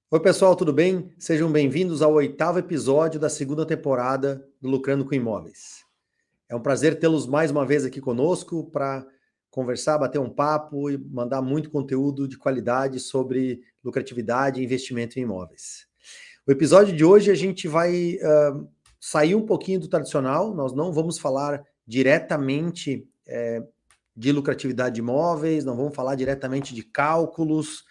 Oi, pessoal, tudo bem? Sejam bem-vindos ao 8º episódio da segunda temporada do Lucrando com Imóveis. É um prazer tê-los mais uma vez aqui conosco para conversar, bater um papo e mandar muito conteúdo de qualidade sobre lucratividade e investimento em imóveis. O episódio de hoje a gente vai sair um pouquinho do tradicional, nós não vamos falar diretamente de lucratividade de imóveis, não vamos falar diretamente de cálculos,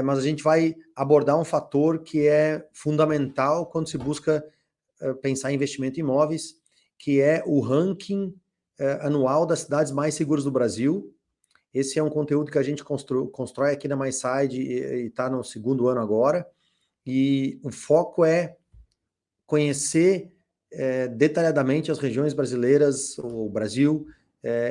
mas a gente vai abordar um fator que é fundamental quando se busca pensar em investimento em imóveis, que é o ranking anual das cidades mais seguras do Brasil. Esse é um conteúdo que a gente constrói aqui na MySide e está no segundo ano agora, e o foco é conhecer detalhadamente as regiões brasileiras, o Brasil,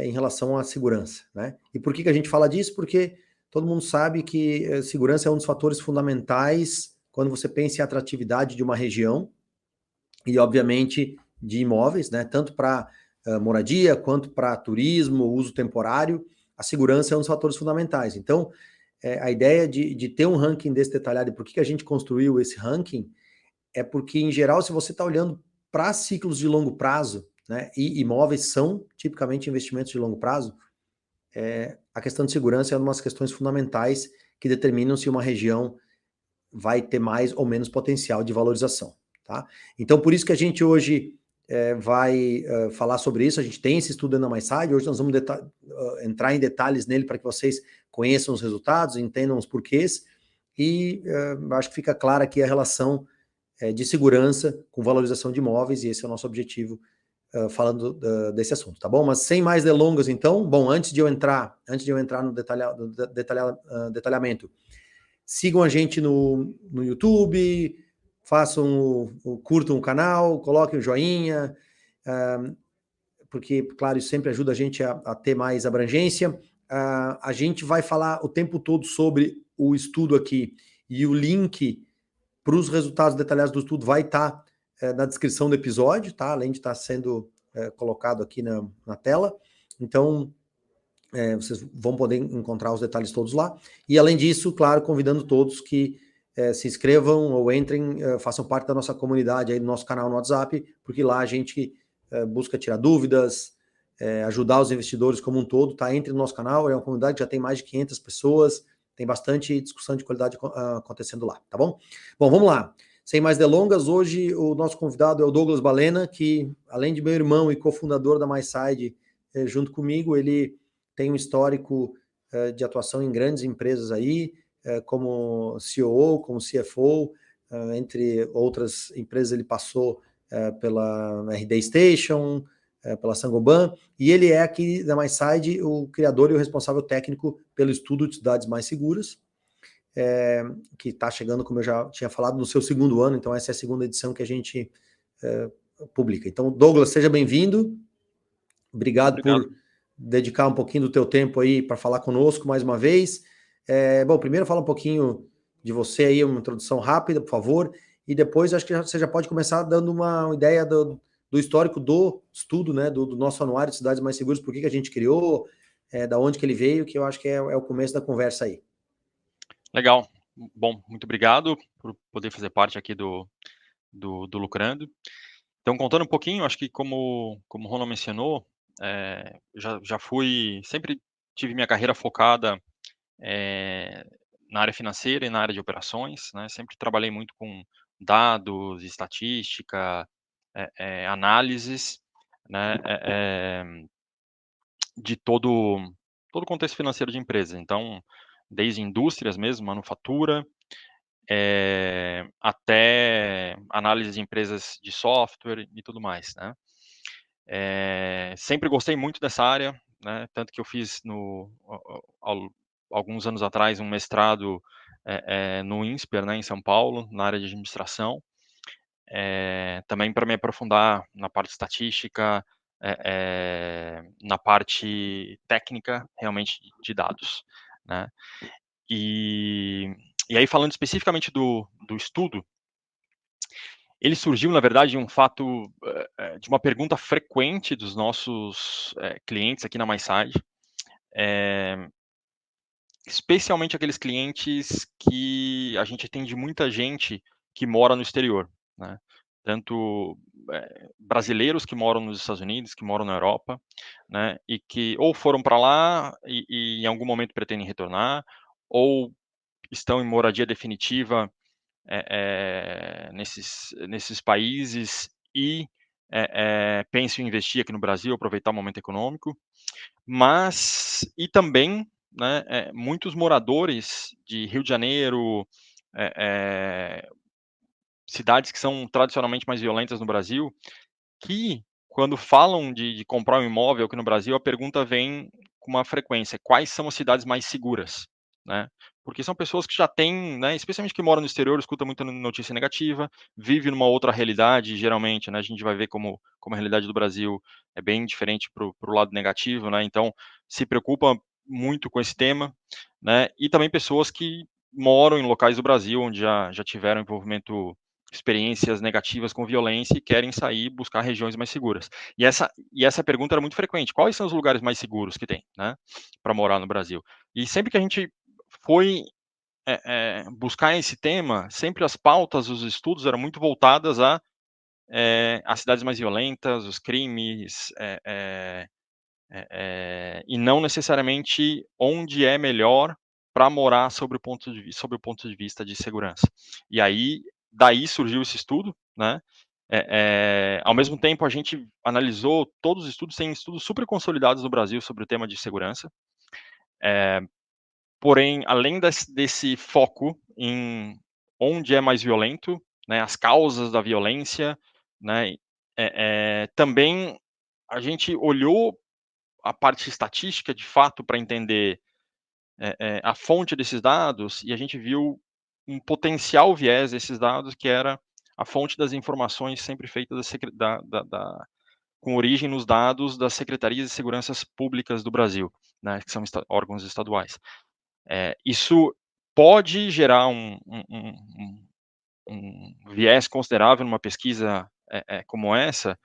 em relação à segurança, né? E por que a gente fala disso? Porque todo mundo sabe que segurança é um dos fatores fundamentais quando você pensa em atratividade de uma região e, obviamente, de imóveis, né? Tanto para moradia quanto para turismo, uso temporário, a segurança é um dos fatores fundamentais. Então, a ideia de ter um ranking desse detalhado e por que a gente construiu esse ranking é porque, em geral, se você está olhando para ciclos de longo prazo, né, e imóveis são tipicamente investimentos de longo prazo, a questão de segurança é uma das questões fundamentais que determinam se uma região vai ter mais ou menos potencial de valorização. Tá? Então, por isso que a gente hoje vai falar sobre isso, a gente tem esse estudo na MySide, hoje nós vamos entrar em detalhes nele para que vocês conheçam os resultados, entendam os porquês, e acho que fica clara aqui a relação de segurança com valorização de imóveis, e esse é o nosso objetivo falando desse assunto, tá bom? Mas sem mais delongas, então, bom, antes de eu entrar no detalhamento, sigam a gente no YouTube, curtam o canal, coloquem o joinha, porque, claro, isso sempre ajuda a gente a ter mais abrangência. A gente vai falar o tempo todo sobre o estudo aqui, e o link para os resultados detalhados do estudo vai estar na descrição do episódio, tá? Além de estar sendo colocado aqui na tela. Então, vocês vão poder encontrar os detalhes todos lá. E, além disso, claro, convidando todos que se inscrevam ou entrem, façam parte da nossa comunidade aí do nosso canal no WhatsApp, porque lá a gente busca tirar dúvidas, ajudar os investidores como um todo, tá? Entre no nosso canal, é uma comunidade que já tem mais de 500 pessoas, tem bastante discussão de qualidade acontecendo lá, tá bom? Bom, vamos lá. Sem mais delongas, hoje o nosso convidado é o Douglas Balena, que, além de meu irmão e cofundador da MySide, junto comigo, ele tem um histórico de atuação em grandes empresas aí, como COO, como CFO, entre outras empresas ele passou pela RD Station, pela Saint-Gobain, e ele é aqui da MySide o criador e o responsável técnico pelo estudo de cidades mais seguras, que está chegando, como eu já tinha falado, no seu segundo ano, então essa é a segunda edição que a gente publica. Então, Douglas, seja bem-vindo, obrigado por dedicar um pouquinho do teu tempo aí para falar conosco mais uma vez. Bom, primeiro fala um pouquinho de você aí, uma introdução rápida, por favor, e depois acho que você já pode começar dando uma ideia do histórico do estudo, né, do nosso anuário de cidades mais seguras, por que a gente criou, da onde que ele veio, que eu acho que é o começo da conversa aí. Legal. Bom, muito obrigado por poder fazer parte aqui do Lucrando. Então, contando um pouquinho, acho que como o Ronald mencionou, sempre tive minha carreira focada na área financeira e na área de operações, né? Sempre trabalhei muito com dados, estatística, análises, né? De todo o contexto financeiro de empresa. Então, desde indústrias mesmo, manufatura, até análise de empresas de software e tudo mais, né? Sempre gostei muito dessa área, né? Tanto que eu fiz alguns anos atrás um mestrado no INSPER, né, em São Paulo, na área de administração, também para me aprofundar na parte estatística, na parte técnica, realmente, de dados, né? E aí, falando especificamente do estudo, ele surgiu, na verdade, de um fato, de uma pergunta frequente dos nossos clientes aqui na MySide, especialmente aqueles clientes que a gente atende muita gente que mora no exterior, né? Tanto brasileiros que moram nos Estados Unidos, que moram na Europa, né? E que ou foram para lá e em algum momento pretendem retornar, ou estão em moradia definitiva nesses países e pensam em investir aqui no Brasil, aproveitar o momento econômico, mas e também, né, muitos moradores de Rio de Janeiro, eh cidades que são tradicionalmente mais violentas no Brasil, que quando falam de comprar um imóvel aqui no Brasil, a pergunta vem com uma frequência: quais são as cidades mais seguras, né? Porque são pessoas que já têm, né, especialmente que moram no exterior, escuta muita notícia negativa, vive numa outra realidade, geralmente, né, a gente vai ver como a realidade do Brasil é bem diferente para o lado negativo, né, então se preocupa muito com esse tema, né, e também pessoas que moram em locais do Brasil onde já tiveram envolvimento, experiências negativas com violência e querem sair e buscar regiões mais seguras. E essa pergunta era muito frequente: quais são os lugares mais seguros que tem, né, para morar no Brasil? E sempre que a gente foi buscar esse tema, sempre as pautas, os estudos eram muito voltadas as cidades mais violentas, os crimes, e não necessariamente onde é melhor para morar sob o ponto de vista de segurança. E aí, daí surgiu esse estudo, né? Ao mesmo tempo, a gente analisou todos os estudos, tem estudos super consolidados no Brasil sobre o tema de segurança. Porém, além desse foco em onde é mais violento, né, as causas da violência, né, também a gente olhou a parte estatística, de fato, para entender a fonte desses dados, e a gente viu um potencial viés desses dados, que era a fonte das informações sempre feita com origem nos dados das secretarias de seguranças públicas do Brasil, né, que são órgãos estaduais. Isso pode gerar um viés considerável numa pesquisa como essa,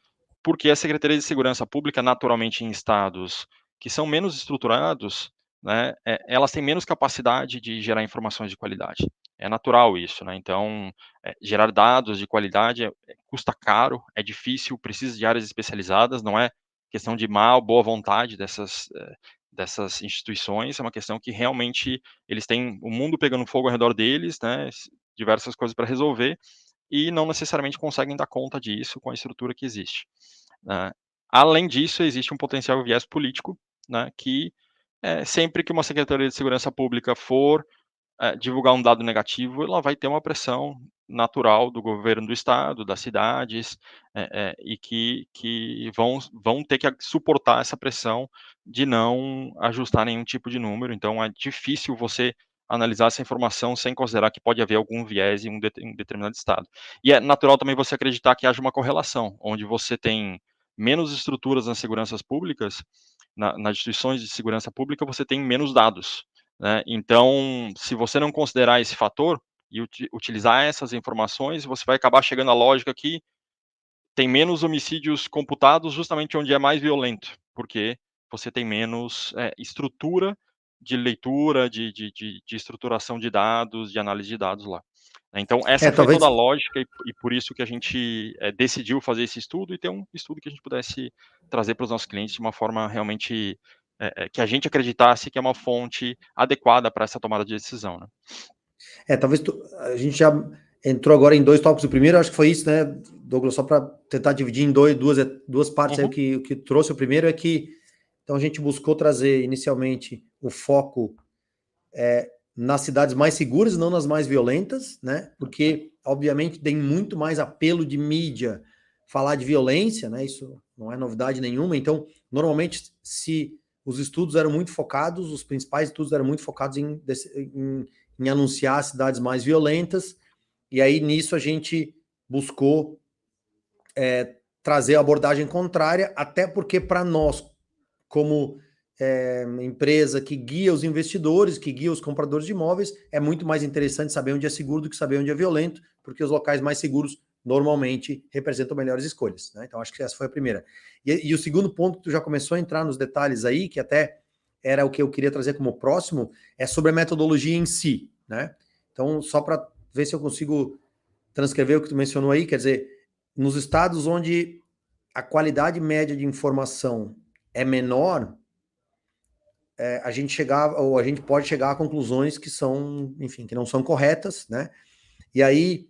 porque a Secretaria de Segurança Pública, naturalmente, em estados que são menos estruturados, né, elas têm menos capacidade de gerar informações de qualidade. É natural isso, né? Então, gerar dados de qualidade custa caro, é difícil, precisa de áreas especializadas, não é questão de má ou boa vontade dessas instituições, é uma questão que realmente eles têm o mundo pegando fogo ao redor deles, né, diversas coisas para resolver, e não necessariamente conseguem dar conta disso com a estrutura que existe, né. Além disso, existe um potencial viés político, né, que sempre que uma Secretaria de Segurança Pública for divulgar um dado negativo, ela vai ter uma pressão natural do governo do estado, das cidades, e que vão ter que suportar essa pressão de não ajustar nenhum tipo de número. Então, é difícil você analisar essa informação sem considerar que pode haver algum viés em um determinado estado. E é natural também você acreditar que haja uma correlação, onde você tem menos estruturas nas seguranças públicas, nas instituições de segurança pública, você tem menos dados, né? Então, se você não considerar esse fator e utilizar essas informações, você vai acabar chegando à lógica que tem menos homicídios computados justamente onde é mais violento, porque você tem menos estrutura de leitura, de estruturação de dados, de análise de dados lá. Então, essa foi toda Talvez. a lógica e por isso que a gente decidiu fazer esse estudo e ter um estudo que a gente pudesse trazer para os nossos clientes de uma forma realmente que a gente acreditasse que é uma fonte adequada para essa tomada de decisão, né? Talvez a gente já entrou agora em dois tópicos. O primeiro, acho que foi isso, né, Douglas? Só para tentar dividir em duas partes. Aí, Uhum. o que trouxe o primeiro é que então a gente buscou trazer inicialmente o foco nas cidades mais seguras, não nas mais violentas, né? Porque, obviamente, tem muito mais apelo de mídia falar de violência, né? Isso não é novidade nenhuma. Então, normalmente, se os estudos eram muito focados, os principais estudos eram muito focados em anunciar as cidades mais violentas, e aí nisso a gente buscou trazer a abordagem contrária, até porque para nós, como empresa que guia os investidores, que guia os compradores de imóveis, é muito mais interessante saber onde é seguro do que saber onde é violento, porque os locais mais seguros normalmente representam melhores escolhas, né? Então acho que essa foi a primeira. E o segundo ponto que tu já começou a entrar nos detalhes aí, que até era o que eu queria trazer como próximo, é sobre a metodologia em si, né? Então, só para ver se eu consigo transcrever o que tu mencionou aí, quer dizer, nos estados onde a qualidade média de informação é menor, a gente chegava, ou a gente pode chegar a conclusões que são, enfim, que não são corretas, né? E aí,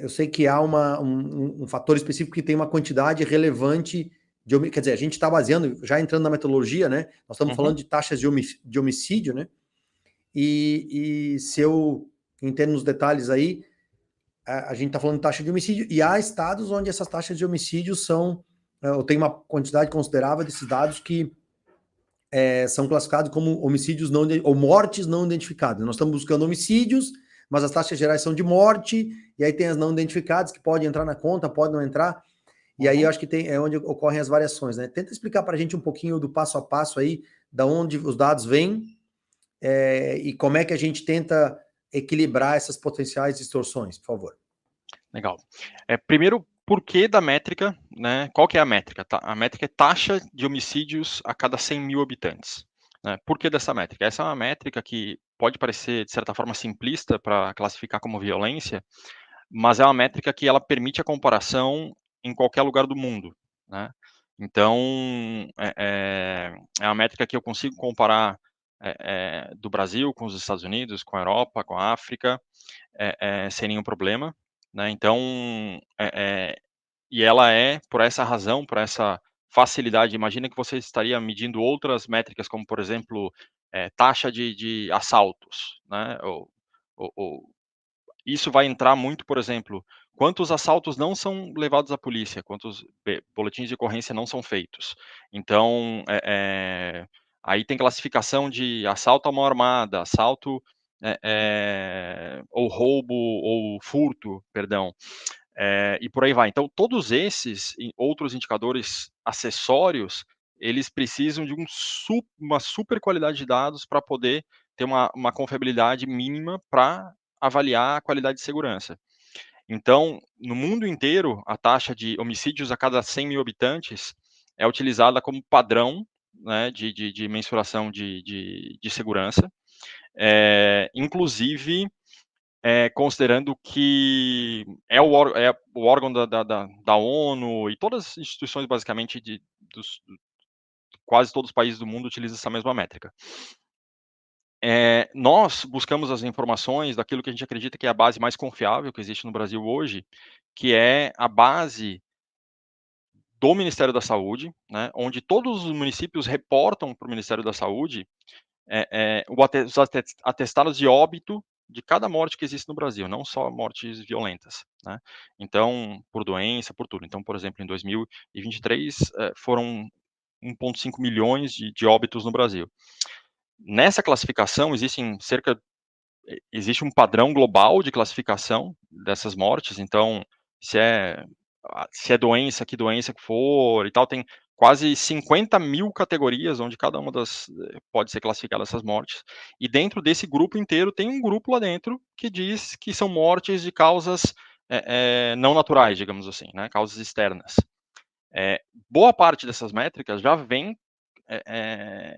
eu sei que há um fator específico que tem uma quantidade relevante quer dizer, a gente está baseando, já entrando na metodologia, né? Nós estamos falando de taxas de homicídio, né? E se eu entendo nos detalhes aí, a gente está falando de taxa de homicídio, e há estados onde essas taxas de homicídio são, eu tenho uma quantidade considerável desses dados que são classificados como homicídios não, ou mortes não identificadas. Nós estamos buscando homicídios, mas as taxas gerais são de morte, e aí tem as não identificadas, que podem entrar na conta, podem não entrar, e aí eu acho que é onde ocorrem as variações, né? Tenta explicar para a gente um pouquinho do passo a passo aí, da onde os dados vêm, e como é que a gente tenta equilibrar essas potenciais distorções, por favor. Legal. Primeiro, por que da métrica, né? Qual que é a métrica? A métrica é taxa de homicídios a cada 100 mil habitantes. Né? Por que dessa métrica? Essa é uma métrica que pode parecer, de certa forma, simplista para classificar como violência, mas é uma métrica que ela permite a comparação em qualquer lugar do mundo. Né? Então, é uma métrica que eu consigo comparar do Brasil com os Estados Unidos, com a Europa, com a África, sem nenhum problema. Né? Então, e ela por essa razão, por essa facilidade, imagina que você estaria medindo outras métricas, como, por exemplo, taxa de assaltos, né? Isso vai entrar muito, por exemplo, quantos assaltos não são levados à polícia, quantos boletins de ocorrência não são feitos. Então, aí tem classificação de assalto à mão armada, assalto ou roubo ou furto, perdão, e por aí vai. Então, todos esses e outros indicadores acessórios, eles precisam de uma super qualidade de dados para poder ter uma confiabilidade mínima para avaliar a qualidade de segurança. Então, no mundo inteiro, a taxa de homicídios a cada 100 mil habitantes é utilizada como padrão, né, de mensuração de segurança, inclusive considerando que é o órgão da ONU e todas as instituições, basicamente, quase todos os países do mundo utilizam essa mesma métrica. Nós buscamos as informações daquilo que a gente acredita que é a base mais confiável que existe no Brasil hoje, que é a base do Ministério da Saúde, né, onde todos os municípios reportam para o Ministério da Saúde os atestados de óbito de cada morte que existe no Brasil, não só mortes violentas, né? Então, por doença, por tudo. Então, por exemplo, em 2023, foram 1,5 milhões de óbitos no Brasil. Nessa classificação, existe um padrão global de classificação dessas mortes, então, se é doença, que doença que for e tal, tem quase 50 mil categorias onde cada uma pode ser classificada essas mortes, e dentro desse grupo inteiro tem um grupo lá dentro que diz que são mortes de causas não naturais, digamos assim, né, causas externas. Boa parte dessas métricas já vem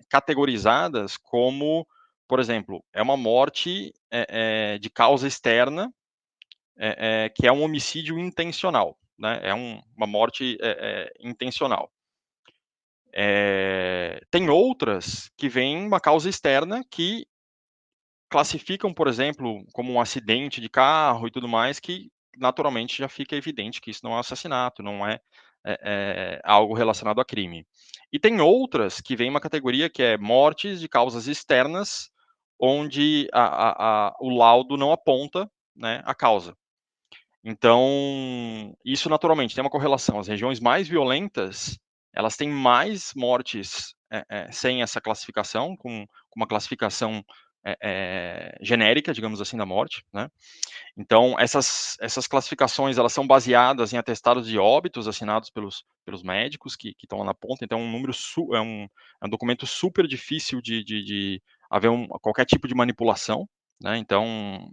categorizadas como, por exemplo, é uma morte de causa externa, que é um homicídio intencional, né? É uma morte intencional. Tem outras que vêm uma causa externa que classificam, por exemplo, como um acidente de carro e tudo mais, que naturalmente já fica evidente que isso não é assassinato, não é algo relacionado a crime. E tem outras que vêm uma categoria que é mortes de causas externas, onde o laudo não aponta, né, a causa. Então, isso naturalmente tem uma correlação. As regiões mais violentas, elas têm mais mortes sem essa classificação, com uma classificação genérica, digamos assim, da morte, né? Então, essas classificações, elas são baseadas em atestados de óbitos assinados pelos médicos que estão lá na ponta, então é um documento super difícil de haver qualquer tipo de manipulação, né? Então,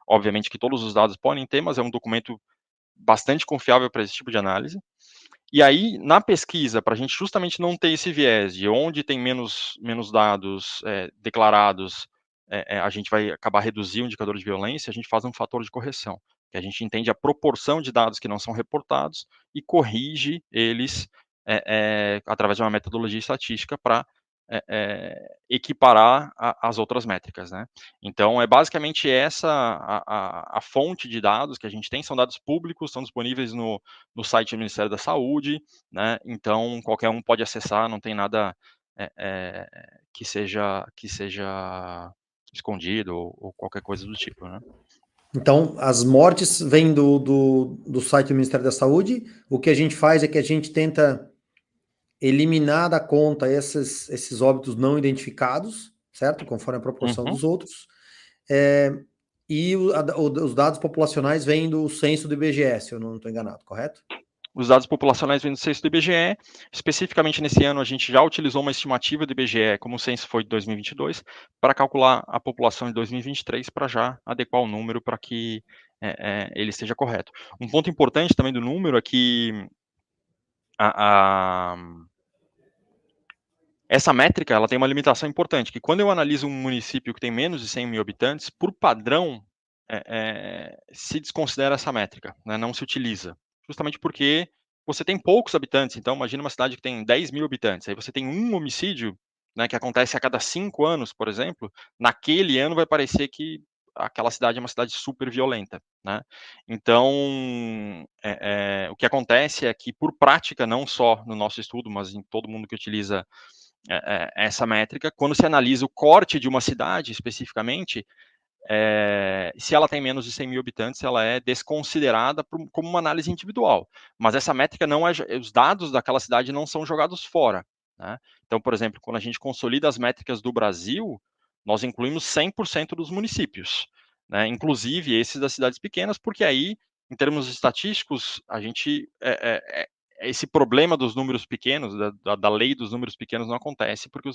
obviamente que todos os dados podem ter, mas é um documento bastante confiável para esse tipo de análise. E aí, na pesquisa, para a gente justamente não ter esse viés de onde tem menos dados declarados, a gente vai acabar reduzindo o indicador de violência, a gente faz um fator de correção, que a gente entende a proporção de dados que não são reportados e corrige eles através de uma metodologia estatística para equiparar as outras métricas, né? Então, é basicamente essa a fonte de dados que a gente tem, são dados públicos, estão disponíveis no site do Ministério da Saúde, né? Então, qualquer um pode acessar, não tem nada que seja escondido ou qualquer coisa do tipo, né? Então, as mortes vêm do site do Ministério da Saúde. O que a gente faz é que a gente tenta eliminar da conta esses óbitos não identificados, certo? Conforme a proporção Uhum. dos outros. É, e os dados populacionais vêm do censo do IBGE, se eu não estou enganado, correto? Os dados populacionais vêm do censo do IBGE. Especificamente nesse ano, a gente já utilizou uma estimativa do IBGE, como o censo foi de 2022, para calcular a população de 2023, para já adequar o número para que ele esteja correto. Um ponto importante também do número é que a, a, essa métrica ela tem uma limitação importante, que quando eu analiso um município que tem menos de 100 mil habitantes, por padrão, se desconsidera essa métrica, né, não se utiliza. Justamente porque você tem poucos habitantes, então imagina uma cidade que tem 10 mil habitantes, aí você tem um homicídio, né, que acontece a cada 5 anos, por exemplo, naquele ano vai parecer que aquela cidade é uma cidade super violenta, né? Então, o que acontece é que, por prática, não só no nosso estudo, mas em todo mundo que utiliza essa métrica, quando se analisa o corte de uma cidade especificamente, se ela tem menos de 100 mil habitantes, ela é desconsiderada como uma análise individual. Mas essa métrica não é, os dados daquela cidade não são jogados fora, né? Então, por exemplo, quando a gente consolida as métricas do Brasil, nós incluímos 100% dos municípios, né? Inclusive esses das cidades pequenas, porque aí, em termos estatísticos, a gente esse problema dos números pequenos, da lei dos números pequenos, não acontece porque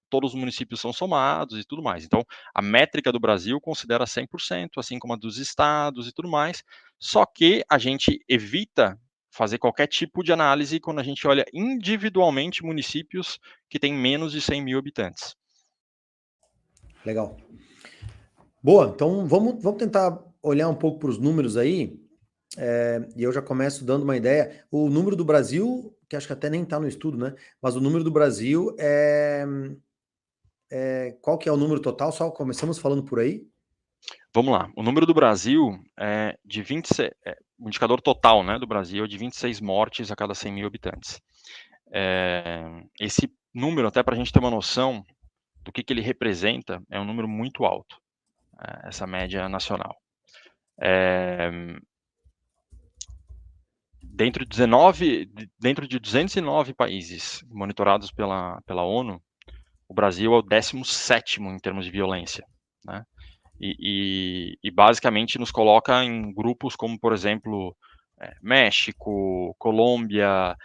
todos os municípios são somados e tudo mais. Então, a métrica do Brasil considera 100%, assim como a dos estados e tudo mais, só que a gente evita fazer qualquer tipo de análise quando a gente olha individualmente municípios que têm menos de 100 mil habitantes. Legal. Boa, então vamos tentar olhar um pouco para os números aí, e eu já começo dando uma ideia. O número do Brasil, que acho que até nem está no estudo, né? Mas o número do Brasil qual que é o número total? Só começamos falando por aí. Vamos lá, o número do Brasil é de 26, o indicador total, né, do Brasil é de 26 mortes a cada 100 mil habitantes. Esse número, até para a gente ter uma noção do que ele representa, é um número muito alto, essa média nacional. Dentro de 209 países monitorados pela ONU, o Brasil é o 17º em termos de violência, né? E basicamente nos coloca em grupos como, por exemplo, México, Colômbia,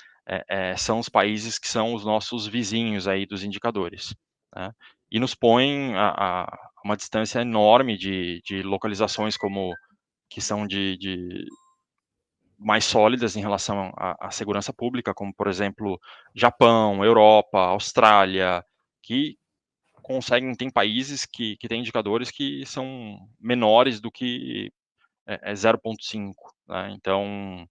são os países que são os nossos vizinhos aí dos indicadores, né? E nos põe a uma distância enorme de localizações como que são de mais sólidas em relação à segurança pública, como, por exemplo, Japão, Europa, Austrália, que tem países que têm indicadores que são menores do que 0,5, né? Então,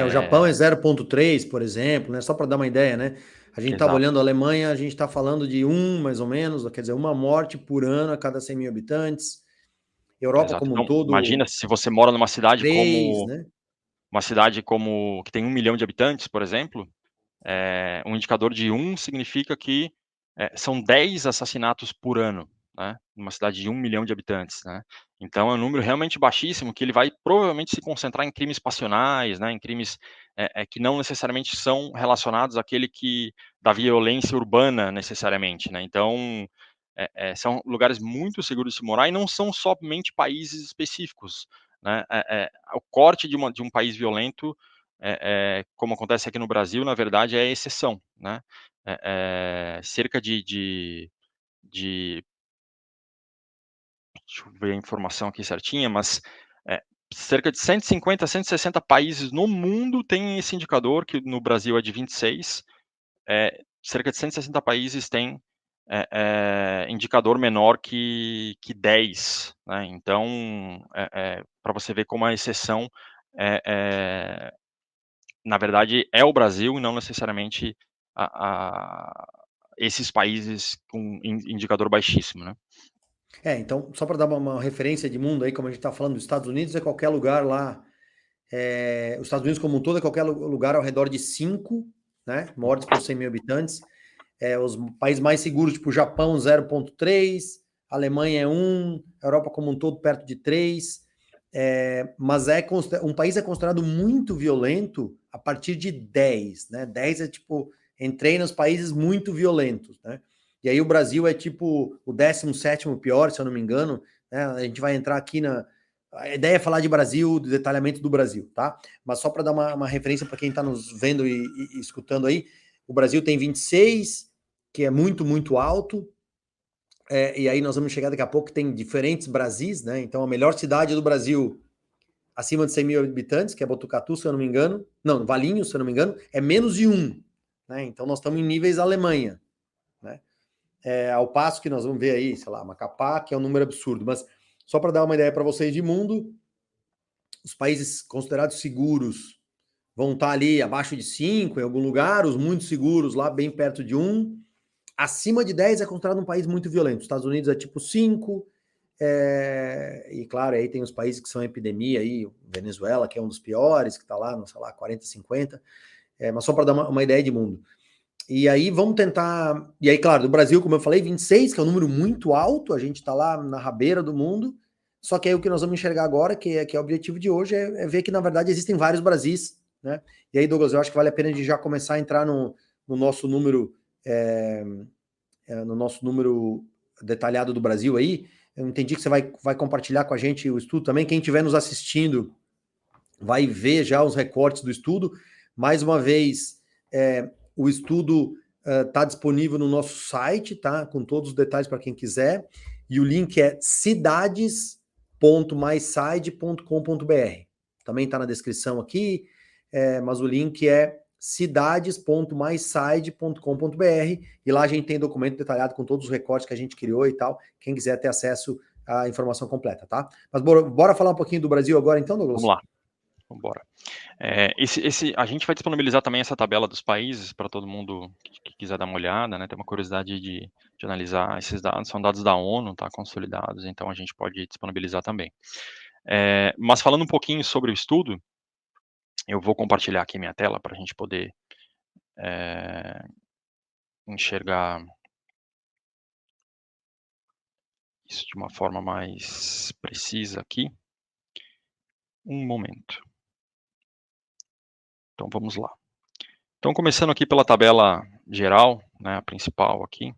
O Japão é é, 0,3, por exemplo, né? Só para dar uma ideia, né? A gente estava exato, olhando a Alemanha, a gente está falando de mais ou menos, quer dizer, uma morte por ano a cada 100 mil habitantes. Europa exato. como um Então, imagina todo, se você mora numa cidade 3, como né? que tem 1 milhão de habitantes, por exemplo, um indicador de 1 significa que são 10 assassinatos por ano, né, numa cidade de 1 milhão de habitantes, né. Então é um número realmente baixíssimo, que ele vai provavelmente se concentrar em crimes passionais, né, em crimes que não necessariamente são relacionados àquele da violência urbana necessariamente, né. Então, são lugares muito seguros de se morar e não são somente países específicos, né. O corte de um país violento como acontece aqui no Brasil, na verdade, é exceção, né? Cerca de deixa eu ver a informação aqui certinha, mas cerca de 150, 160 países no mundo têm esse indicador, que no Brasil é de 26. Cerca de 160 países têm indicador menor que 10, né? Então, para você ver como a exceção, na verdade, é o Brasil e não necessariamente esses países com indicador baixíssimo, né? Então, só para dar uma referência de mundo aí, como a gente está falando dos Estados Unidos, é qualquer lugar lá, os Estados Unidos como um todo é qualquer lugar ao redor de 5, né, mortes por 100 mil habitantes. Os países mais seguros, tipo Japão, 0,3, Alemanha é 1, Europa como um todo perto de 3, mas um país é considerado muito violento a partir de 10, né? 10 é tipo, entrei nos países muito violentos, né? E aí o Brasil é tipo o 17º pior, se eu não me engano, né? A gente vai entrar aqui a ideia é falar de Brasil, do detalhamento do Brasil, tá? Mas só para dar uma referência para quem está nos vendo e escutando aí, o Brasil tem 26, que é muito, muito alto, e aí nós vamos chegar daqui a pouco que tem diferentes Brasis, né? Então a melhor cidade do Brasil, acima de 100 mil habitantes, que é Botucatu, se eu não me engano, não, Valinhos, se eu não me engano, é menos de 1, né? Então nós estamos em níveis Alemanha, né? Ao passo que nós vamos ver aí, sei lá, Macapá, que é um número absurdo, mas só para dar uma ideia para vocês de mundo, os países considerados seguros vão estar ali abaixo de 5 em algum lugar, os muito seguros lá bem perto de 1. Acima de 10 é considerado um país muito violento. Os Estados Unidos é tipo 5, e claro, aí tem os países que são epidemia, aí, Venezuela, que é um dos piores, que está lá, não sei lá, 40, 50, mas só para dar uma ideia de mundo. E aí vamos tentar. E aí, claro, do Brasil, como eu falei, 26, que é um número muito alto, a gente está lá na rabeira do mundo. Só que aí o que nós vamos enxergar agora, que é o objetivo de hoje, é ver que, na verdade, existem vários Brasis, né? E aí, Douglas, eu acho que vale a pena a gente já começar a entrar no nosso número. No nosso número detalhado do Brasil aí. Eu entendi que você vai compartilhar com a gente o estudo também. Quem estiver nos assistindo vai ver já os recortes do estudo. Mais uma vez, o estudo está disponível no nosso site, tá? Com todos os detalhes para quem quiser. E o link é cidades.myside.com.br. Também está na descrição aqui, mas o link é cidades.myside.com.br e lá a gente tem documento detalhado com todos os recortes que a gente criou e tal. Quem quiser ter acesso à informação completa, tá? Mas bora falar um pouquinho do Brasil agora, então, Douglas? Vamos lá, vamos embora. A gente vai disponibilizar também essa tabela dos países para todo mundo que quiser dar uma olhada, né? Tem uma curiosidade de analisar esses dados, são dados da ONU, tá? Consolidados, então a gente pode disponibilizar também. Mas falando um pouquinho sobre o estudo, eu vou compartilhar aqui minha tela para a gente poder enxergar isso de uma forma mais precisa aqui. Um momento. Então vamos lá. Então começando aqui pela tabela geral, né, a principal aqui.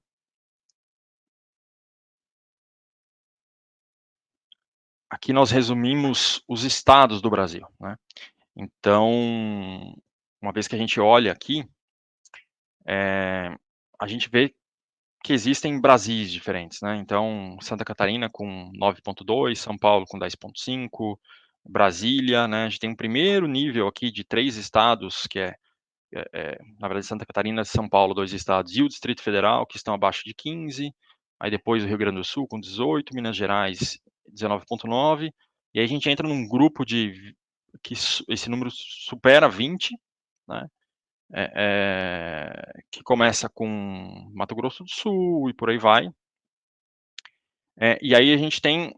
Aqui nós resumimos os estados do Brasil, né? Então, uma vez que a gente olha aqui, a gente vê que existem Brasis diferentes, né? Então, Santa Catarina com 9,2, São Paulo com 10,5, Brasília, né? A gente tem um primeiro nível aqui de 3 estados, que na verdade, Santa Catarina e São Paulo, 2 estados, e o Distrito Federal, que estão abaixo de 15, aí depois o Rio Grande do Sul com 18, Minas Gerais 19,9, e aí a gente entra num grupo que esse número supera 20, né? Que começa com Mato Grosso do Sul e por aí vai. E aí a gente tem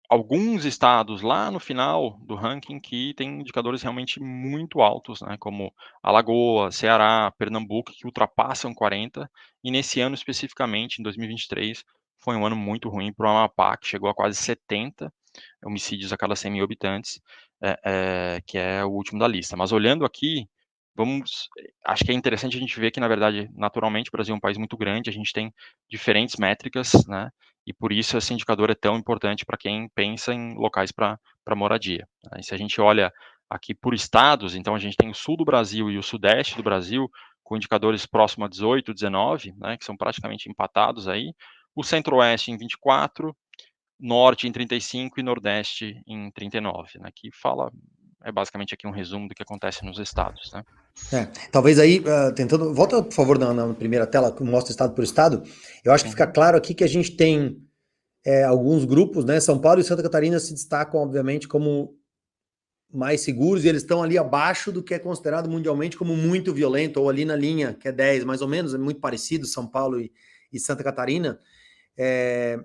alguns estados lá no final do ranking que tem indicadores realmente muito altos, né, como Alagoas, Ceará, Pernambuco, que ultrapassam 40, e nesse ano especificamente, em 2023, foi um ano muito ruim para o Amapá, que chegou a quase 70 homicídios a cada 100 mil habitantes, que é o último da lista. Mas olhando aqui, acho que é interessante a gente ver que, na verdade, naturalmente, o Brasil é um país muito grande, a gente tem diferentes métricas, né, e por isso esse indicador é tão importante para quem pensa em locais para moradia, né? E se a gente olha aqui por estados, então a gente tem o sul do Brasil e o sudeste do Brasil com indicadores próximos a 18, 19, né, que são praticamente empatados aí, o centro-oeste em 24, Norte em 35 e Nordeste em 39, né, que é basicamente aqui um resumo do que acontece nos estados, né. Talvez aí, tentando. Volta, por favor, na primeira tela, que mostra estado por estado. Eu acho que fica Uhum. claro aqui que a gente tem alguns grupos, né? São Paulo e Santa Catarina se destacam, obviamente, como mais seguros, e eles estão ali abaixo do que é considerado mundialmente como muito violento, ou ali na linha, que é 10, mais ou menos, é muito parecido, São Paulo e Santa Catarina. É,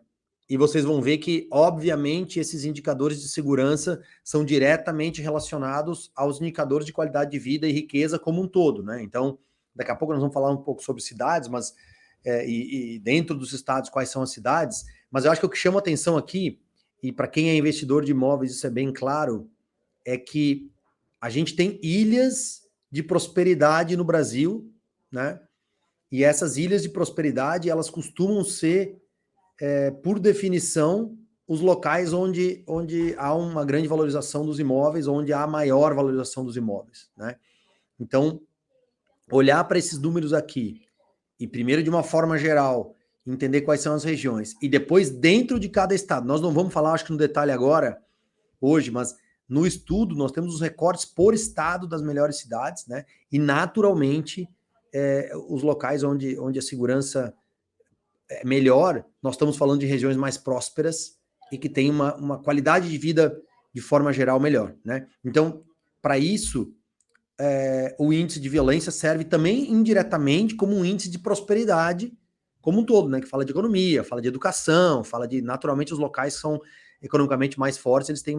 e vocês vão ver que, obviamente, esses indicadores de segurança são diretamente relacionados aos indicadores de qualidade de vida e riqueza como um todo, né? Então, daqui a pouco nós vamos falar um pouco sobre cidades, mas e dentro dos estados quais são as cidades. Mas eu acho que o que chama atenção aqui, e para quem é investidor de imóveis isso é bem claro, é que a gente tem ilhas de prosperidade no Brasil, né? E essas ilhas de prosperidade, elas costumam ser por definição, os locais onde há uma grande valorização dos imóveis, onde há maior valorização dos imóveis, né? Então, olhar para esses números aqui, e primeiro de uma forma geral, entender quais são as regiões, e depois dentro de cada estado, nós não vamos falar, acho que no detalhe agora, hoje, mas no estudo nós temos os recortes por estado das melhores cidades, né? E naturalmente, os locais onde a segurança melhor, nós estamos falando de regiões mais prósperas e que têm uma qualidade de vida de forma geral melhor, né? Então, para isso, o índice de violência serve também indiretamente como um índice de prosperidade como um todo, né? Que fala de economia, fala de educação, fala de, naturalmente, os locais que são economicamente mais fortes, eles têm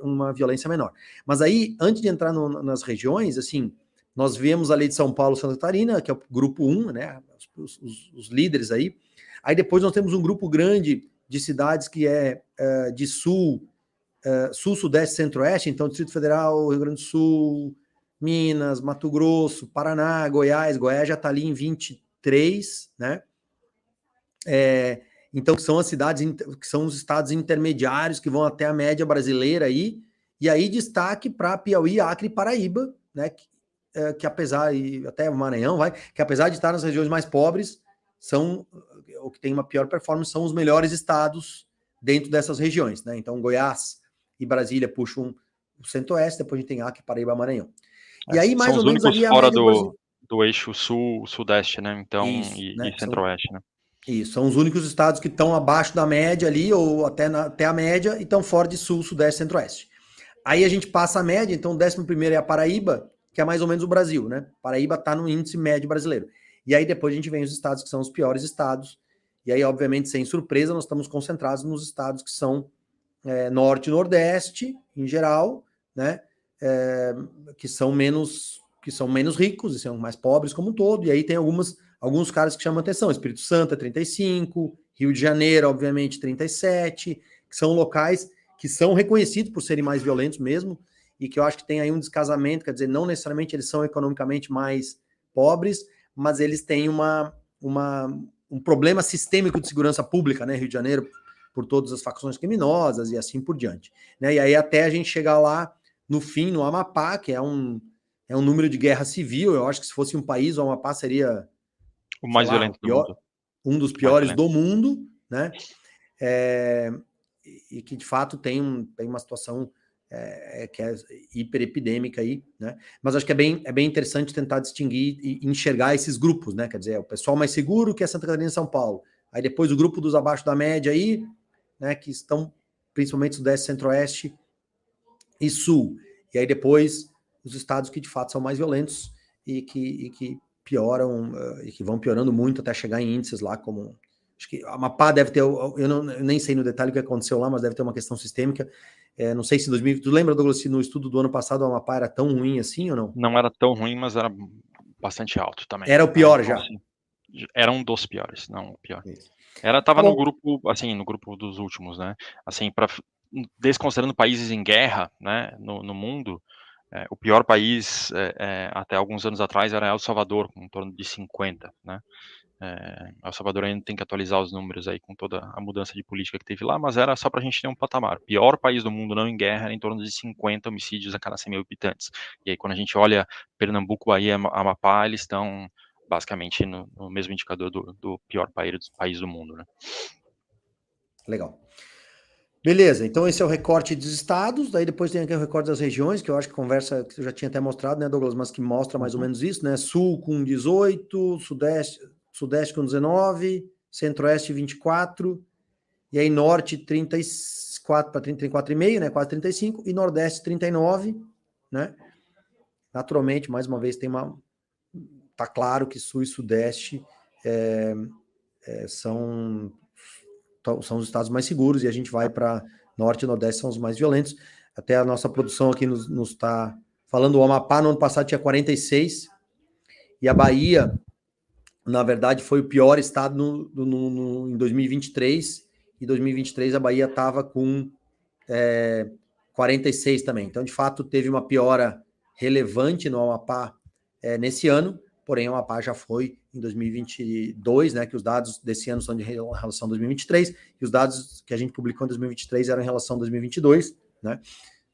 uma violência menor. Mas aí, antes de entrar nas regiões, assim, nós vemos a lei de São Paulo e Santa Catarina, que é o grupo 1, né? Os líderes aí. Aí depois nós temos um grupo grande de cidades que é de sul, sul, sudeste, centro-oeste, então Distrito Federal, Rio Grande do Sul, Minas, Mato Grosso, Paraná, Goiás. Goiás já está ali em 23, né? Então, que são as cidades, que são os estados intermediários que vão até a média brasileira aí, e aí destaque para Piauí, Acre e Paraíba, né? Que apesar, e até o Maranhão, que apesar de estar nas regiões mais pobres, são o que tem uma pior performance, são os melhores estados dentro dessas regiões, né? Então, Goiás e Brasília puxam o centro-oeste, depois a gente tem Acre, Paraíba, Maranhão. E aí, São mais os ou menos únicos ali a fora média do Brasil. do eixo sul-sudeste, né, então, Isso, e né? centro-oeste, né. Isso, são os únicos estados que estão abaixo da média ali, ou até a média, e estão fora de sul, sudeste, centro-oeste. Aí a gente passa a média, então o 11º é a Paraíba, que é mais ou menos o Brasil, né? Paraíba está no índice médio brasileiro. E aí depois a gente vem os estados que são os piores estados, e aí, obviamente, sem surpresa, nós estamos concentrados nos estados que são norte e nordeste, em geral, né? Que são menos ricos e são mais pobres como um todo, e aí tem alguns caras que chamam atenção, Espírito Santo é 35, Rio de Janeiro, obviamente, 37, que são locais que são reconhecidos por serem mais violentos mesmo, e que eu acho que tem aí um descasamento, quer dizer, não necessariamente eles são economicamente mais pobres, mas eles têm um problema sistêmico de segurança pública, né? Rio de Janeiro, por todas as facções criminosas e assim por diante, né? E aí até a gente chegar lá no fim, no Amapá, que é um número de guerra civil. Eu acho que se fosse um país, o Amapá seria, O sei mais lá, violento do mundo. um dos O mais piores violento. do mundo, né? E que de fato tem uma situação que é hiperepidêmica aí, né? Mas acho que é bem interessante tentar distinguir e enxergar esses grupos, né? Quer dizer, o pessoal mais seguro que é Santa Catarina e São Paulo. Aí depois o grupo dos abaixo da média aí, né? Que estão principalmente Sudeste, Centro-Oeste e Sul. E aí depois os estados que de fato são mais violentos e que pioram, e que vão piorando muito até chegar em índices lá como... Acho que a Amapá deve ter, eu nem sei no detalhe o que aconteceu lá, mas deve ter uma questão sistêmica. Não sei se 2000, tu lembra, Douglas, se no estudo do ano passado o Amapá era tão ruim assim ou não? Não era tão ruim, mas era bastante alto também, Era o né, pior então já. assim, era um dos piores, não o pior. Isso. Tava Tá no bom. grupo, assim, no grupo dos últimos, né, assim, desconsiderando países em guerra, né, no mundo, o pior país, até alguns anos atrás era El Salvador, com em torno de 50, né. El Salvador ainda tem que atualizar os números aí com toda a mudança de política que teve lá, mas era só para a gente ter um patamar. O pior país do mundo não em guerra era em torno de 50 homicídios a cada 100 mil habitantes. E aí quando a gente olha Pernambuco, Bahia, Amapá, eles estão basicamente no mesmo indicador do pior país do mundo, né? Legal. Beleza, então esse é o recorte dos estados, daí depois tem aqui o recorte das regiões, que eu acho que conversa, que eu já tinha até mostrado, né, Douglas, mas que mostra mais ou Uhum. menos isso, né? Sul com 18, Sudeste com 19, Centro-Oeste 24, e aí Norte 34 para 34,5, né? Quase 35, e Nordeste 39, né? Naturalmente, mais uma vez, tá claro que Sul e Sudeste é, são são os estados mais seguros, e a gente vai para Norte e Nordeste, são os mais violentos. Até a nossa produção aqui nos está falando, o Amapá no ano passado tinha 46, e a Bahia, na verdade, foi o pior estado em 2023, e 2023 a Bahia estava com 46 também. Então, de fato, teve uma piora relevante no Amapá nesse ano, porém, o Amapá já foi em 2022, né, que os dados desse ano são de relação a 2023, e os dados que a gente publicou em 2023 eram em relação a 2022, né,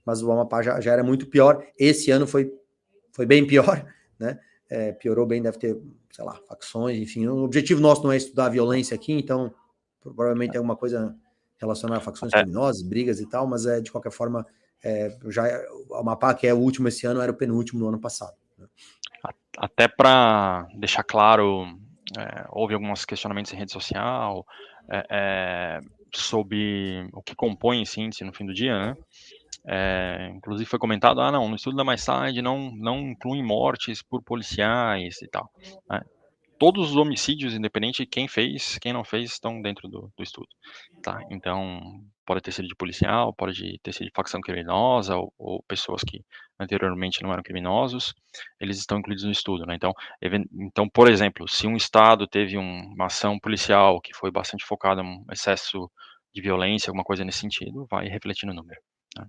mas o Amapá já era muito pior. Esse ano foi bem pior, né, piorou bem, deve ter, sei lá, facções, enfim. O objetivo nosso não é estudar a violência aqui, então provavelmente é alguma coisa relacionada a facções Até, criminosas, brigas e tal, mas de qualquer forma, o Amapá, que é o último esse ano, era o penúltimo no ano passado. Né? até para deixar claro, houve alguns questionamentos em rede social sobre o que compõe esse índice no fim do dia, né? Inclusive foi comentado, não, no estudo da MySide não inclui mortes por policiais e tal. Né? Todos os homicídios, independente de quem fez, quem não fez, estão dentro do estudo. Tá? Então, pode ter sido de policial, pode ter sido de facção criminosa, ou pessoas que anteriormente não eram criminosos, eles estão incluídos no estudo. Né? Então, por exemplo, se um estado teve uma ação policial que foi bastante focada em um excesso de violência, alguma coisa nesse sentido, vai refletir no número. Né?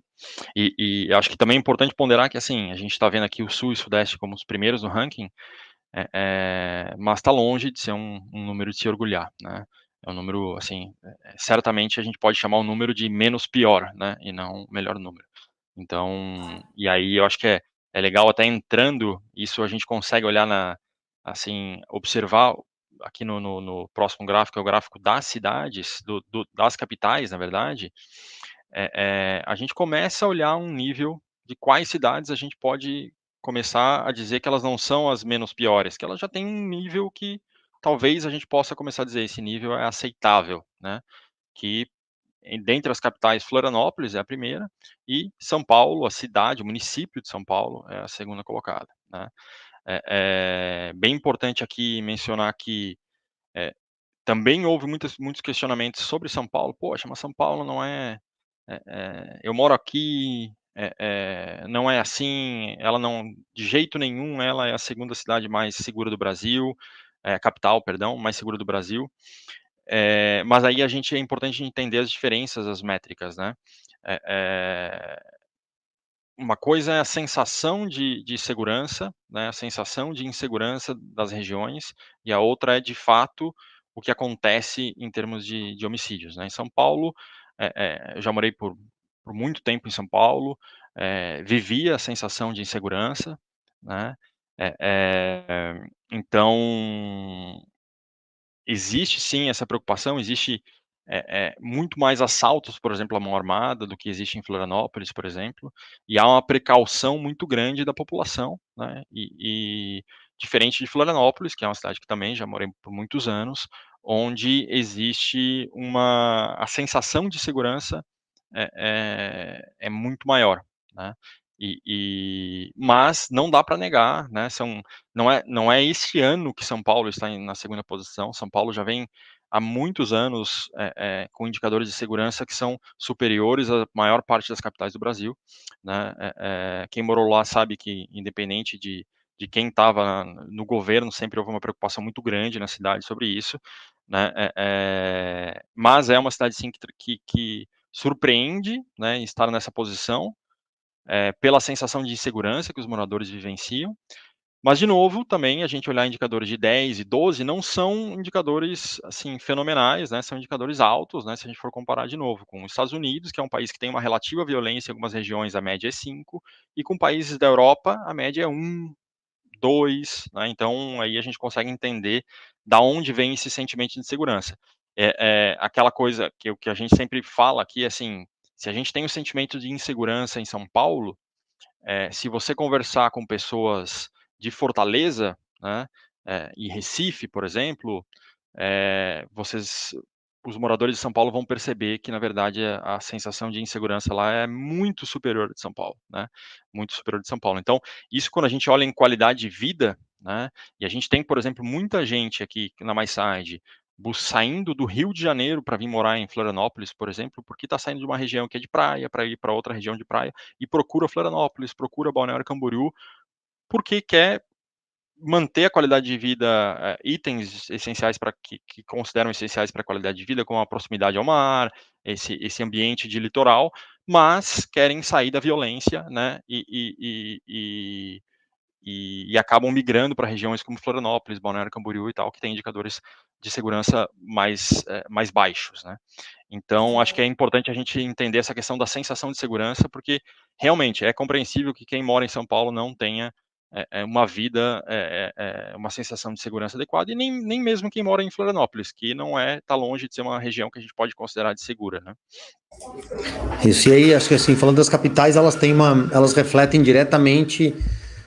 E acho que também é importante ponderar que, assim, a gente está vendo aqui o Sul e o Sudeste como os primeiros no ranking, mas está longe de ser um número de se orgulhar, né? É um número, assim, certamente a gente pode chamar o número de menos pior, né? E não melhor número. Então, e aí eu acho que é legal até entrando, isso a gente consegue olhar assim, observar aqui no próximo gráfico, é o gráfico das cidades, das capitais, na verdade, a gente começa a olhar um nível de quais cidades a gente pode começar a dizer que elas não são as menos piores, que elas já têm um nível que talvez a gente possa começar a dizer esse nível é aceitável, né? Que dentre as capitais, Florianópolis é a primeira e São Paulo, a cidade, o município de São Paulo é a segunda colocada, né? É bem importante aqui mencionar que também houve muitos questionamentos sobre São Paulo. Poxa, mas São Paulo não eu moro aqui, não é assim, ela não, de jeito nenhum, ela é a segunda cidade mais segura do Brasil, capital, perdão, mais segura do Brasil. Mas aí é importante entender as diferenças, as métricas, né? É, é, uma coisa é a sensação de segurança, né, a sensação de insegurança das regiões, e a outra é, de fato, o que acontece em termos de homicídios. Né? Em São Paulo, eu já morei por muito tempo em São Paulo, vivi a sensação de insegurança, né? Então, existe sim essa preocupação, existe muito mais assaltos, por exemplo, à mão armada do que existe em Florianópolis, por exemplo, e há uma precaução muito grande da população, né? E diferente de Florianópolis, que é uma cidade que também já morei por muitos anos, onde existe a sensação de segurança é muito maior, né? Mas não dá para negar, né? Não é este ano que São Paulo está na segunda posição. São Paulo já vem há muitos anos com indicadores de segurança que são superiores à maior parte das capitais do Brasil. Né? Quem morou lá sabe que, independente de quem estava no governo, sempre houve uma preocupação muito grande na cidade sobre isso. Né? Mas é uma cidade, sim, que surpreende, né, estar nessa posição, pela sensação de insegurança que os moradores vivenciam. Mas, de novo, também a gente olhar indicadores de 10 e 12 não são indicadores assim fenomenais, né? São indicadores altos, né? Se a gente for comparar de novo com os Estados Unidos, que é um país que tem uma relativa violência em algumas regiões, a média é 5, e com países da Europa, a média é 1, 2, né? Então aí a gente consegue entender da onde vem esse sentimento de insegurança. aquela coisa que a gente sempre fala aqui, assim, se a gente tem um sentimento de insegurança em São Paulo, se você conversar com pessoas de Fortaleza, né, e Recife, por exemplo, vocês, os moradores de São Paulo vão perceber que, na verdade, a sensação de insegurança lá é muito superior de São Paulo, né? Muito superior de São Paulo. Então, isso quando a gente olha em qualidade de vida, né? E a gente tem, por exemplo, muita gente aqui na MySide saindo do Rio de Janeiro para vir morar em Florianópolis, por exemplo, porque está saindo de uma região que é de praia para ir para outra região de praia e procura Florianópolis, procura Balneário Camboriú, porque quer manter a qualidade de vida, itens essenciais para que consideram essenciais para a qualidade de vida, como a proximidade ao mar, esse ambiente de litoral, mas querem sair da violência, né? E acabam migrando para regiões como Florianópolis, Balneário Camboriú e tal, que tem indicadores de segurança mais baixos, né? Então, acho que é importante a gente entender essa questão da sensação de segurança, porque realmente é compreensível que quem mora em São Paulo não tenha uma vida, uma sensação de segurança adequada, e nem mesmo quem mora em Florianópolis, que não está longe de ser uma região que a gente pode considerar de segura, né? Isso, e aí, acho que assim, falando das capitais, elas refletem diretamente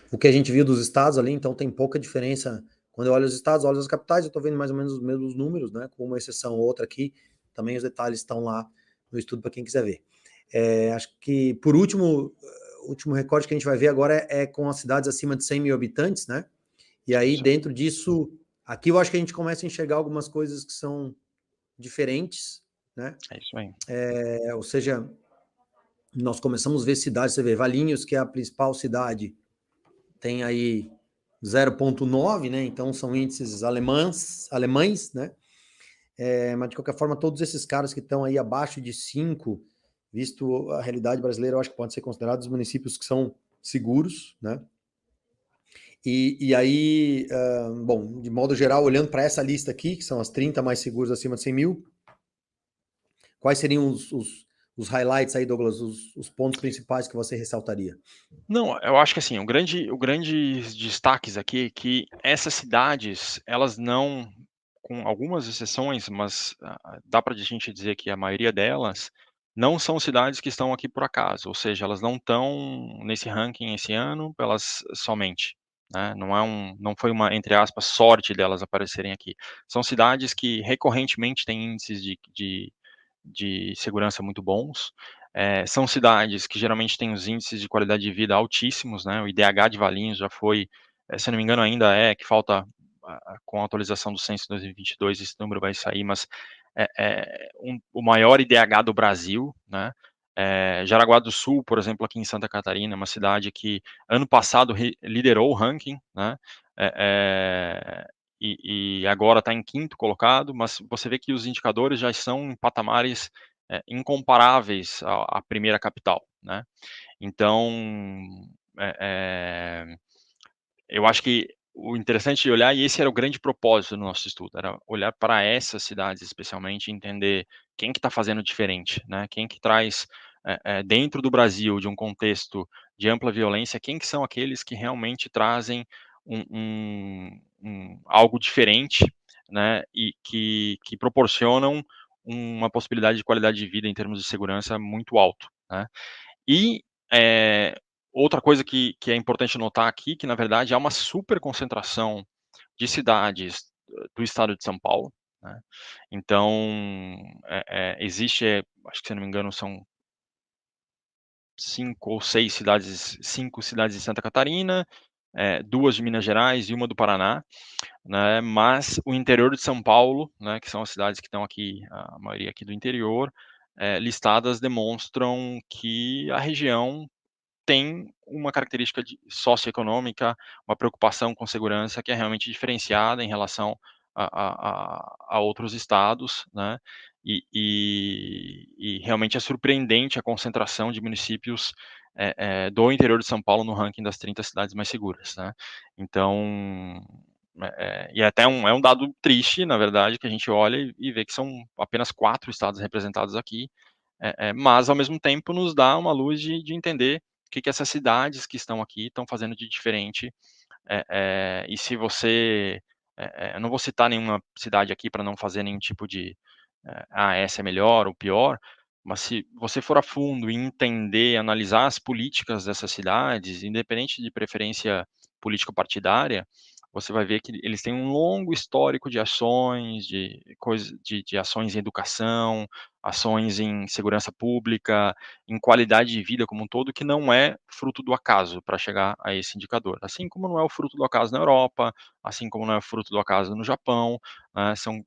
o que a gente viu dos estados ali, então tem pouca diferença. Quando eu olho os estados, olho as capitais, eu estou vendo mais ou menos os mesmos números, né? Com uma exceção ou outra aqui, também os detalhes estão lá no estudo para quem quiser ver. Acho que, por último, o último recorde que a gente vai ver agora é com as cidades acima de 100 mil habitantes, né? E aí, dentro disso, aqui eu acho que a gente começa a enxergar algumas coisas que são diferentes, né? É isso aí. Ou seja, nós começamos a ver cidades, você vê, Valinhos, que é a principal cidade, tem aí 0,9, né? Então são índices alemães, né? Mas de qualquer forma, todos esses caras que estão aí abaixo de 5, visto a realidade brasileira, eu acho que podem ser considerados municípios que são seguros, né? E aí, bom, de modo geral, olhando para essa lista aqui, que são as 30 mais seguras acima de 100 mil, quais seriam os highlights aí, Douglas, os pontos principais que você ressaltaria? Não, eu acho que assim, o grandes destaques aqui é que essas cidades, elas não, com algumas exceções, mas dá para a gente dizer que a maioria delas não são cidades que estão aqui por acaso, ou seja, elas não estão nesse ranking esse ano pelas somente, né? Não foi uma, entre aspas, sorte delas aparecerem aqui. São cidades que recorrentemente têm índices de segurança muito bons. São cidades que geralmente têm os índices de qualidade de vida altíssimos, né? O IDH de Valinhos já foi, se não me engano, ainda que falta, com a atualização do censo de 2022, esse número vai sair, mas o maior IDH do Brasil, né? Jaraguá do Sul, por exemplo, aqui em Santa Catarina, uma cidade que ano passado liderou o ranking, né? E agora está em quinto colocado, mas você vê que os indicadores já são em patamares incomparáveis à primeira capital, né? Então, eu acho que o interessante de olhar, e esse era o grande propósito do nosso estudo, era olhar para essas cidades especialmente, entender quem que está fazendo diferente, né? Quem que traz dentro do Brasil, de um contexto de ampla violência, quem que são aqueles que realmente trazem algo diferente, né? E que proporcionam uma possibilidade de qualidade de vida em termos de segurança muito alto, né? E outra coisa que é importante notar aqui, que na verdade há uma super concentração de cidades do estado de São Paulo, né? Então, existe, acho que se não me engano, são 5 cidades de Santa Catarina, 2 de Minas Gerais e uma do Paraná, né? Mas o interior de São Paulo, né, que são as cidades que estão aqui, a maioria aqui do interior, listadas demonstram que a região tem uma característica socioeconômica, uma preocupação com segurança que é realmente diferenciada em relação a outros estados, né? E realmente é surpreendente a concentração de municípios do interior de São Paulo no ranking das 30 cidades mais seguras, né? Então, e até é um dado triste, na verdade, que a gente olha e vê que são apenas 4 estados representados aqui, mas ao mesmo tempo nos dá uma luz de entender o que essas cidades que estão aqui estão fazendo de diferente. E se você, eu não vou citar nenhuma cidade aqui para não fazer nenhum tipo de essa é melhor ou pior, mas se você for a fundo e entender, analisar as políticas dessas cidades, independente de preferência político-partidária, você vai ver que eles têm um longo histórico de ações, de ações em educação, ações em segurança pública, em qualidade de vida como um todo, que não é fruto do acaso para chegar a esse indicador. Assim como não é o fruto do acaso na Europa, assim como não é o fruto do acaso no Japão, são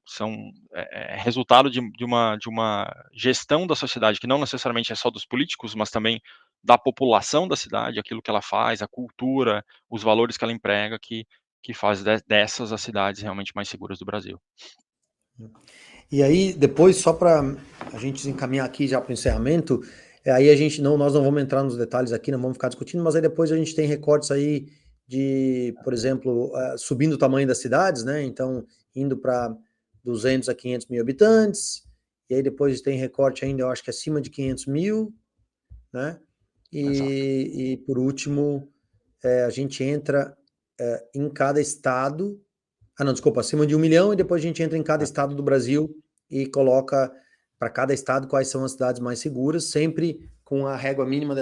resultado de uma gestão da sociedade que não necessariamente é só dos políticos, mas também da população da cidade, aquilo que ela faz, a cultura, os valores que ela emprega, que faz dessas as cidades realmente mais seguras do Brasil. E aí, depois, só para a gente encaminhar aqui já para o encerramento, aí nós não vamos entrar nos detalhes aqui, não vamos ficar discutindo, mas aí depois a gente tem recortes aí de, por exemplo, subindo o tamanho das cidades, né? Então, indo para 200 a 500 mil habitantes, e aí depois tem recorte ainda, eu acho que acima de 500 mil, né? Exato. E por último, a gente entra em cada estado. Ah, não, desculpa, acima de 1 milhão, e depois a gente entra em cada É. estado do Brasil e coloca para cada estado quais são as cidades mais seguras, sempre com a régua mínima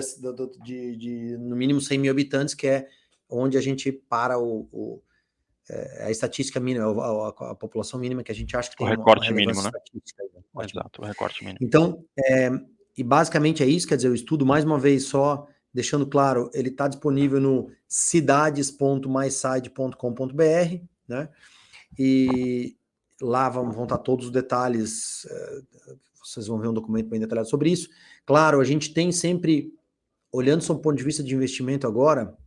de no mínimo 100 mil habitantes, que é onde a gente para a estatística mínima, a população mínima que a gente acha que O tem uma recorte mínimo, relevância né? estatística. Ótimo. Exato, o recorte mínimo. Então, e basicamente é isso, quer dizer, o estudo, mais uma vez, só deixando claro, ele está disponível no cidades.myside.com.br, né? E lá vão estar todos os detalhes, vocês vão ver um documento bem detalhado sobre isso. Claro, a gente tem sempre, olhando sob o ponto de vista de investimento agora,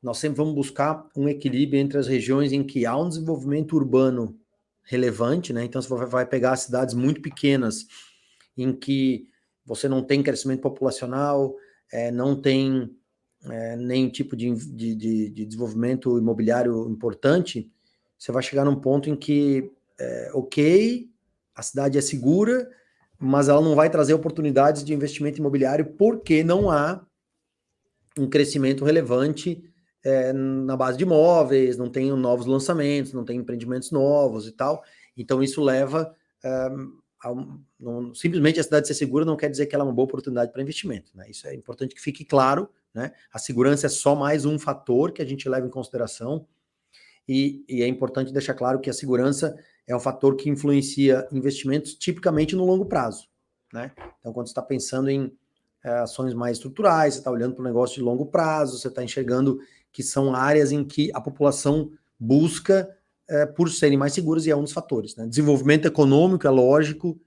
nós sempre vamos buscar um equilíbrio entre as regiões em que há um desenvolvimento urbano relevante, né? Então, você vai pegar cidades muito pequenas, em que você não tem crescimento populacional, não tem nenhum tipo de desenvolvimento imobiliário importante, você vai chegar num ponto em que, ok, a cidade é segura, mas ela não vai trazer oportunidades de investimento imobiliário porque não há um crescimento relevante na base de imóveis, não tem novos lançamentos, não tem empreendimentos novos e tal. Então, isso leva simplesmente a cidade ser segura não quer dizer que ela é uma boa oportunidade para investimento, né? Isso é importante que fique claro, né? A segurança é só mais um fator que a gente leva em consideração, e é importante deixar claro que a segurança é um fator que influencia investimentos tipicamente no longo prazo, né? Então, quando você está pensando em ações mais estruturais, você está olhando para o negócio de longo prazo, você está enxergando que são áreas em que a população busca por serem mais seguras, e é um dos fatores, né? Desenvolvimento econômico, é lógico,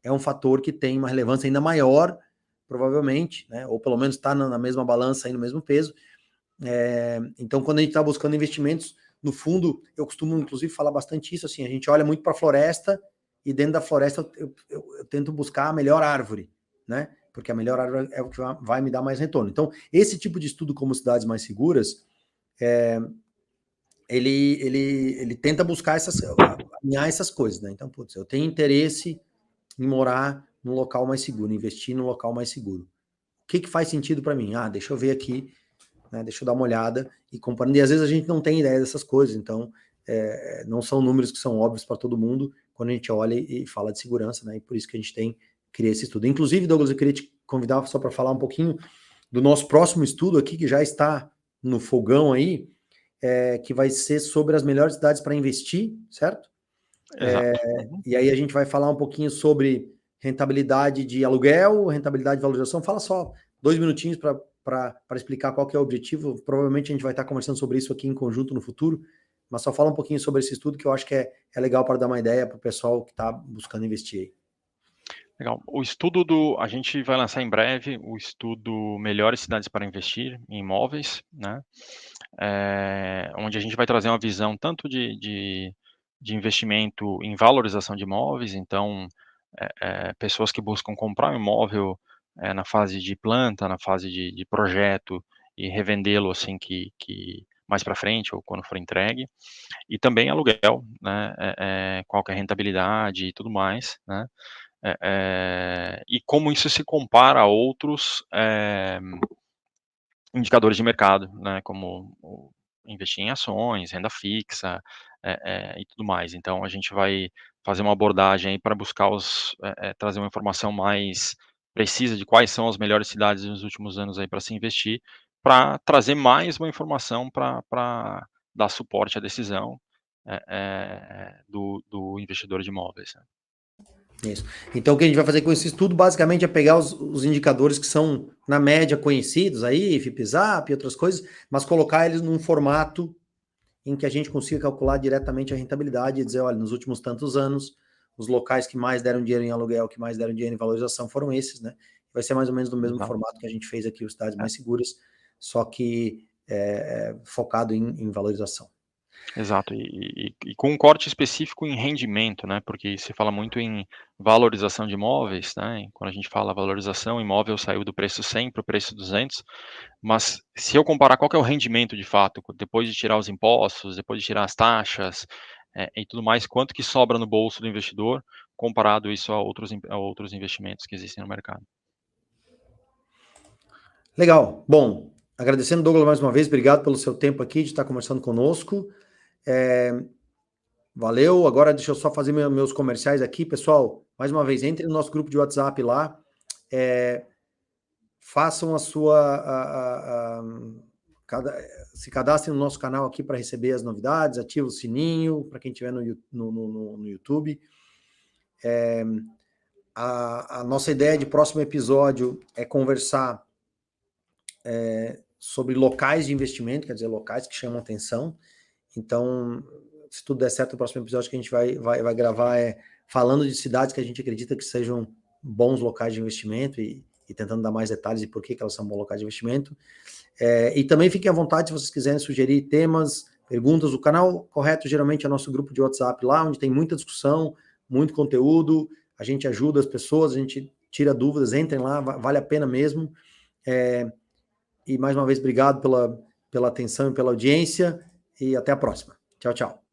é um fator que tem uma relevância ainda maior, provavelmente, né? Ou pelo menos está na mesma balança, aí no mesmo peso. Então, quando a gente está buscando investimentos, no fundo, eu costumo, inclusive, falar bastante isso, assim, a gente olha muito para a floresta, e dentro da floresta eu tento buscar a melhor árvore, né? Porque a melhor árvore é o que vai me dar mais retorno. Então, esse tipo de estudo como cidades mais seguras, ele tenta buscar alinhar essas coisas, né? Então, putz, eu tenho interesse em morar num local mais seguro, investir num local mais seguro. O que faz sentido para mim? Ah, deixa eu ver aqui, né? Deixa eu dar uma olhada e comparando. E às vezes a gente não tem ideia dessas coisas, então não são números que são óbvios para todo mundo quando a gente olha e fala de segurança, né? E por isso que a gente cria esse estudo. Inclusive, Douglas, eu queria te convidar só para falar um pouquinho do nosso próximo estudo aqui, que já está no fogão aí, que vai ser sobre as melhores cidades para investir, certo? Exato. Uhum. E aí a gente vai falar um pouquinho sobre rentabilidade de aluguel, rentabilidade de valorização. Fala só 2 minutinhos para explicar qual que é o objetivo. Provavelmente a gente vai estar conversando sobre isso aqui em conjunto no futuro, mas só fala um pouquinho sobre esse estudo, que eu acho que é legal para dar uma ideia para o pessoal que está buscando investir aí. Legal. A gente vai lançar em breve o estudo Melhores Cidades para Investir em Imóveis, né? Onde a gente vai trazer uma visão tanto de investimento em valorização de imóveis, então, pessoas que buscam comprar um imóvel na fase de planta, na fase de projeto, e revendê-lo assim que mais para frente ou quando for entregue, e também aluguel, né? Qual que é a rentabilidade e tudo mais, né? E como isso se compara a outros indicadores de mercado, né, como investir em ações, renda fixa, e tudo mais. Então a gente vai fazer uma abordagem aí para buscar trazer uma informação mais precisa de quais são as melhores cidades nos últimos anos aí para se investir, para trazer mais uma informação para dar suporte à decisão do investidor de imóveis, né. Isso. Então, o que a gente vai fazer com esse estudo, basicamente, é pegar os indicadores que são, na média, conhecidos aí, FIPZAP e outras coisas, mas colocar eles num formato em que a gente consiga calcular diretamente a rentabilidade e dizer, olha, nos últimos tantos anos, os locais que mais deram dinheiro em aluguel, que mais deram dinheiro em valorização foram esses, né? Vai ser mais ou menos do mesmo Exato. formato que a gente fez aqui, os Cidades É. Mais Seguras, só que focado em valorização. Exato, e com um corte específico em rendimento, né, porque se fala muito em valorização de imóveis, né, e quando a gente fala valorização, imóvel saiu do preço 100 para o preço 200, mas se eu comparar qual que é o rendimento de fato, depois de tirar os impostos, depois de tirar as taxas, e tudo mais, quanto que sobra no bolso do investidor, comparado isso a outros investimentos que existem no mercado. Legal. Bom, agradecendo, Douglas, mais uma vez, obrigado pelo seu tempo aqui de estar conversando conosco. Valeu. Agora deixa eu só fazer meus comerciais aqui. Pessoal, mais uma vez, entre no nosso grupo de WhatsApp lá, façam a sua... se cadastrem no nosso canal aqui para receber as novidades, ative o sininho, para quem estiver no YouTube. A nossa ideia de próximo episódio é conversar sobre locais de investimento, quer dizer, locais que chamam atenção. Então, se tudo der certo, o próximo episódio que a gente vai gravar é falando de cidades que a gente acredita que sejam bons locais de investimento e tentando dar mais detalhes de por que elas são bons locais de investimento. E também fiquem à vontade se vocês quiserem sugerir temas, perguntas. O canal correto geralmente é nosso grupo de WhatsApp lá, onde tem muita discussão, muito conteúdo, a gente ajuda as pessoas, a gente tira dúvidas, entrem lá, vale a pena mesmo. E mais uma vez, obrigado pela atenção e pela audiência, e até a próxima. Tchau, tchau.